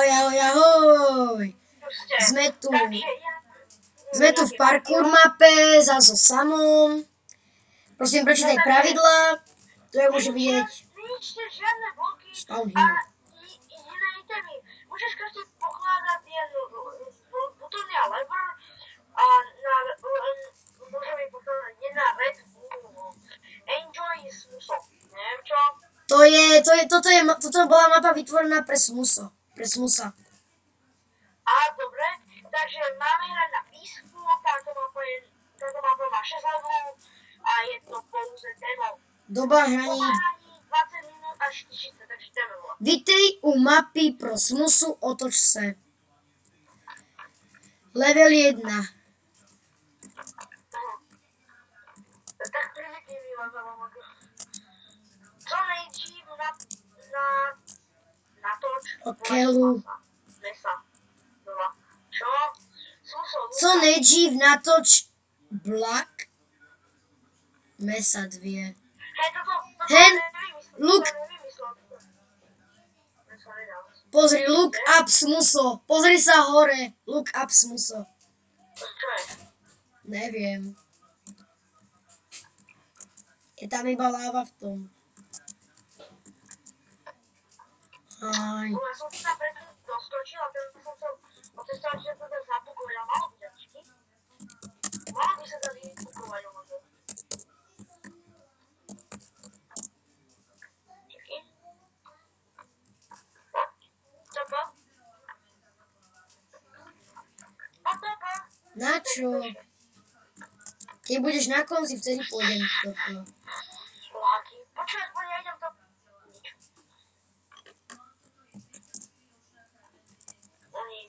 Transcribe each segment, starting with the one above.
Ahoj, ahoj, ahoj. Sme tu v parkour mape, zase so Samom. Prosím, prečítaj pravidlá. Tu je môže vidieť. Zničte žiadne bloky Spawn a here. iné itemy. Môžeš každý pokladať jen butony a lever a môžeme pokladať jedna red bull. Enjoy smuso. Neviem čo? Toto bola mapa vytvorená pre Smusa. A dobre, takže máme hrať na písku, táto mapa má 6 levelov a je to pouze demo. Doba hraní 20 minút až 40, takže jdeme. Vítej u mapy pro Smusu, otoč se. Level 1. Tak primitivní levelom. Co nejdřív natoč Okelu. mesa. Čo? Co nejdřív natoč Black Mesa 2. Hej, toto Look. Pozri, look up Smuso. Pozri sa hore. Look up Smuso. Čo je? Neviem. Je tam iba láva v tom. Aj. Ja som sa preto doskočil a teraz som sa otestovať, že to tak zapukovať a malo by ťačky. Malo by sa tady pukovať o možno. Čekaj. Topa. A topa. Na čo? Keď budeš na konci, vtedy pôjdem toto. Láky. Počuj, aspoň ja idem to... Nič. Oni...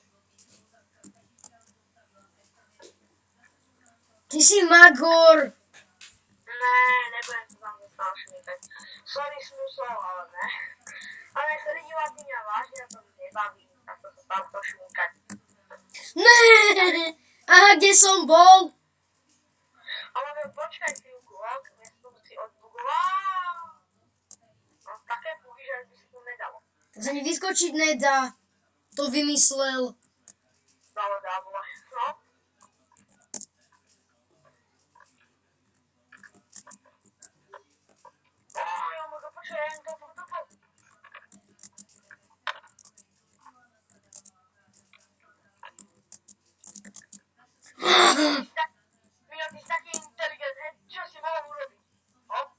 Ty si Magor. Ne, nebudem to tam stále šmýkať. Sorry, Smuso, ale ne. Ale nechce lidi vás mňa vážne, to mi nebaví. Tak to sa tam to šmýkať. Ne. Aha, kde som bol? Ale počkaj chvíľku, ok? Ja som si odbugoval. No, také bugy, že by si to nedalo. Tak sa mi vyskočiť nedá. To vymyslel. Dalo dávole. No. Ja možno počkaj, jen to. Mio, ty si taký inteligentný, čo si mohol urobiť? Hop.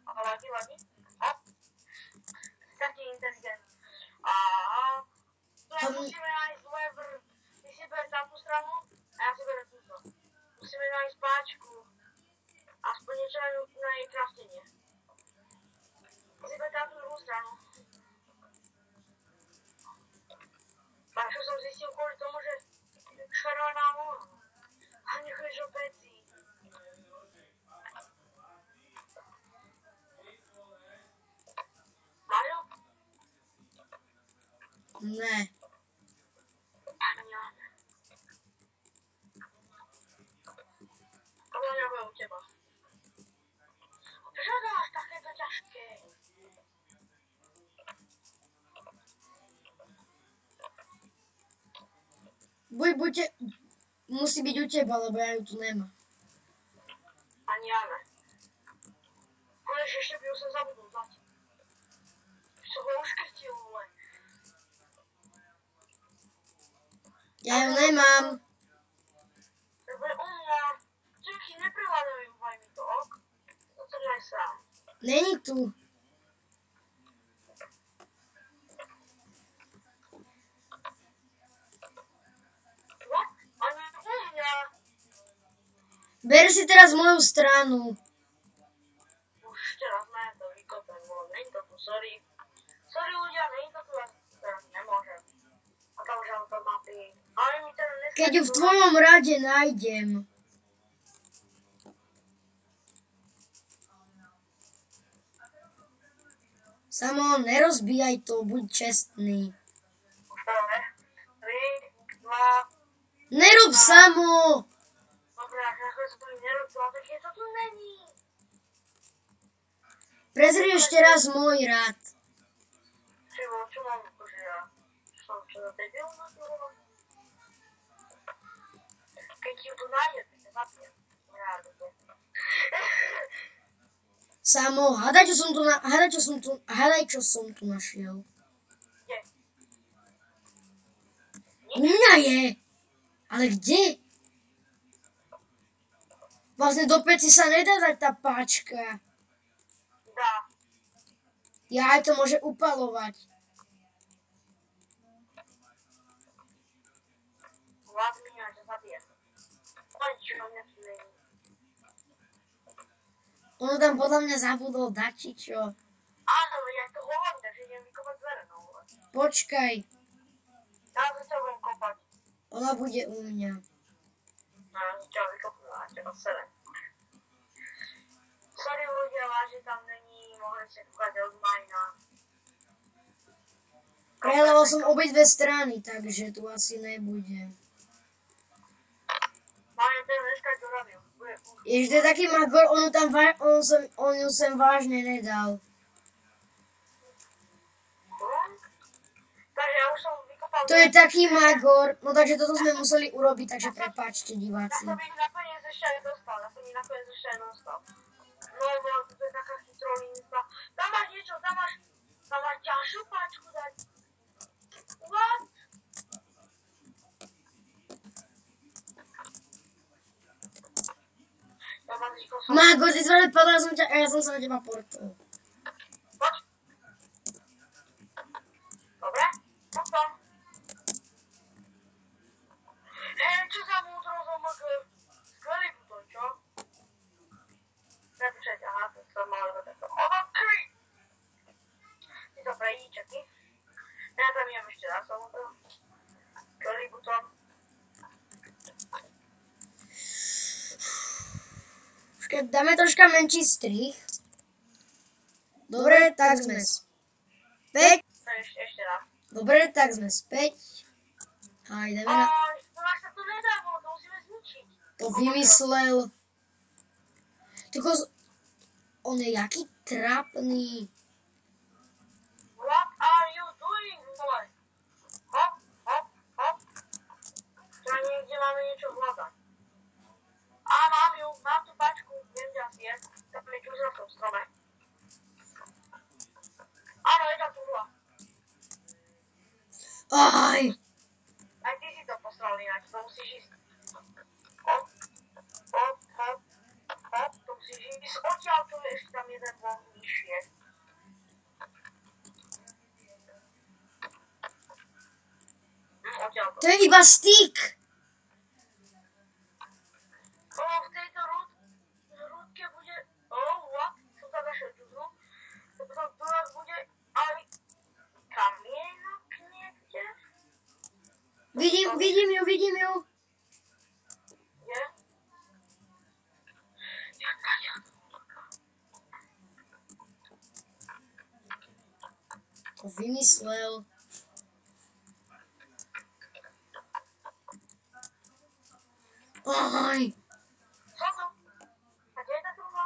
Ladí. Hop. Ty si taký inteligentný. Aha. Tu musíme nájsť lever. Ty si bereš tamtú stranu a ja si berem túto. Musíme nájsť páčku. Aspoň niečo na jej kraftenie. Ty si bereš tamtú druhú stranu. Čo som zistil kvôli tomu, že červená voľa. A nechajš o peci. Máš ho? Ne. Ani ja ne. Ale nebude u teba. Prečo to máš takéto ťažké? Musí byť u teba, lebo ja ju tu nemám. Ani ja ne. Konečne ešte by ju som zabudol dať. Som ho uškrtil, vole. Ja ju nemám. Lebo je u mňa. Čekaj, neprivádaj mi to, ok? To to aj sám. Není tu. What? Ani u mňa. Ber si teraz moju stranu. Už teraz ne, to vykopem, vole. Není to tu, sorry. Sorry ľudia, není to tu, ja teraz nemôžem. A tam už to mapy. Ale mi teda neskačú. Keď ju v tvojom rade nájdem. Samo, nerozbíjaj to, buď čestný. Dobre. 3, 2... Nerob Samo! Dobre, ak nakoniec to mi nerobila, tak je to tu není. Prezri ešte raz môj rad. Čo mám akože ja? Som čo za debil na toho? Keď ti tu nájde, tak sa zapne. Samo, hádaj, čo som tu našiel. Kde? U mňa je. Ale kde? Vlastne do peci sa nedá dať tá páčka. Dá. Ja aj to môže upalovať. Vlád mi ťa zabije. Poď, čo na mňa tu není. Ono tam podľa mňa zabudol dať, či čo. Áno, ja to hovorím, takže idem vykopať dvere, no. Počkaj, Ja za ťa budem kopať. ona bude u mňa. No, ja za ťa vykopnú a teba sebe. Sorry ľudia, že tam není, mohli ste kúkať od Majna. Prehľadal som obidve strany, takže tu asi nebude. Majna, ten dneska to robil. Jež to je taký magor, on ju sem vážne nedal. Takže ja už som vykopal... To je taký magor, no takže toto sme museli urobiť, takže prepáčte diváci. Ja som ich nakoniec ešte aj dostal, No, to je taká chytrolinka. Tam máš niečo, tam máš ďalšiu páčku dať. What? Magor, ty zvané padla som ťa a ja som sa na teba portol. Poď. Dobre, potom. Hej, čo za múdro zamok? Skvelý butón, čo? Nepočujete, aha, to sa malo iba takto. Odokry! Ty to prejdíče, ty? Ja tam idem ešte raz, samozrejme. Skvelý butón. Dáme troška menší strih. Dobre, tak sme späť. Ešte raz. Dobre, tak sme späť. A ideme na... To sa to nedá, to musíme zničiť. To vymyslel. Tyko, on je jaký trápny. What are you doing, boy? Hop, hop, hop. Tu niekde máme niečo hľadať. A mám tú pačku, viem, kde asi je. Tam je čúzra v tom strome. Áno, je tam čúzra. Aj! Aj ty si to posral ináč, to musíš ísť. Hop, hop, hop, hop, to musíš ísť. Odtiaľ tu je ešte tam jeden blok nižšie. Odtiaľ to. To je iba styk. V tejto rúdke bude... what? Som tam našiel čúzru. Potom tu nás bude aj kamienok niekde. Vidím ju. Je? To vymyslel. Aj! Co to? A kde je tá trúba?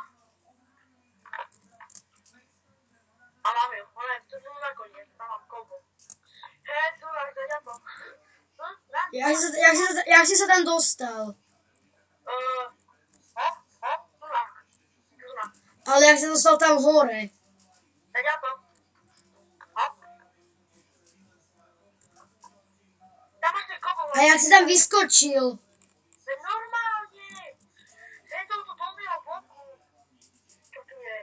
A mám ju. Ona je tu nakoniec. Tam mám kovu. Hej, tu máš zaďato. Jak si sa tam dostal? Hop, tu máš. Ale jak si dostal tam hore? Zaďato. Hop. Tam máš ten kovu. A jak si tam vyskočil? Normálne. Hej, touto dolného boku. Čo tu je?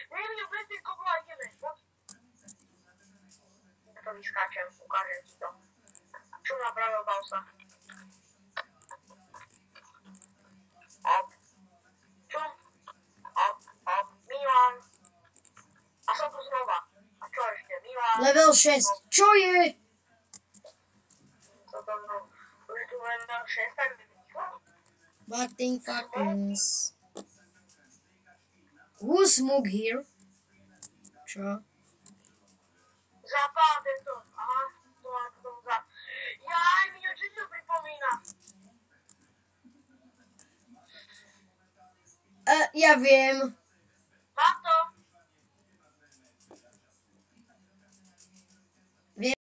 Nevidím, bez tých kovov a ideme. Poď. Ja to vyskáčem, ukážem ti to. Čo napravil, bav sa. Hop. Čo? Hop, hop. Milan. A som tu znova. A čo ešte? Milan. Level 6. Čo je? Toto znovu. Už tu level 6, tak rýchlo. Butting fuckings. Who's Moog here? Čo? Zapá tento. Aha, to mám k tomu za... Jaj, mi čo ti to pripomína? Ja viem.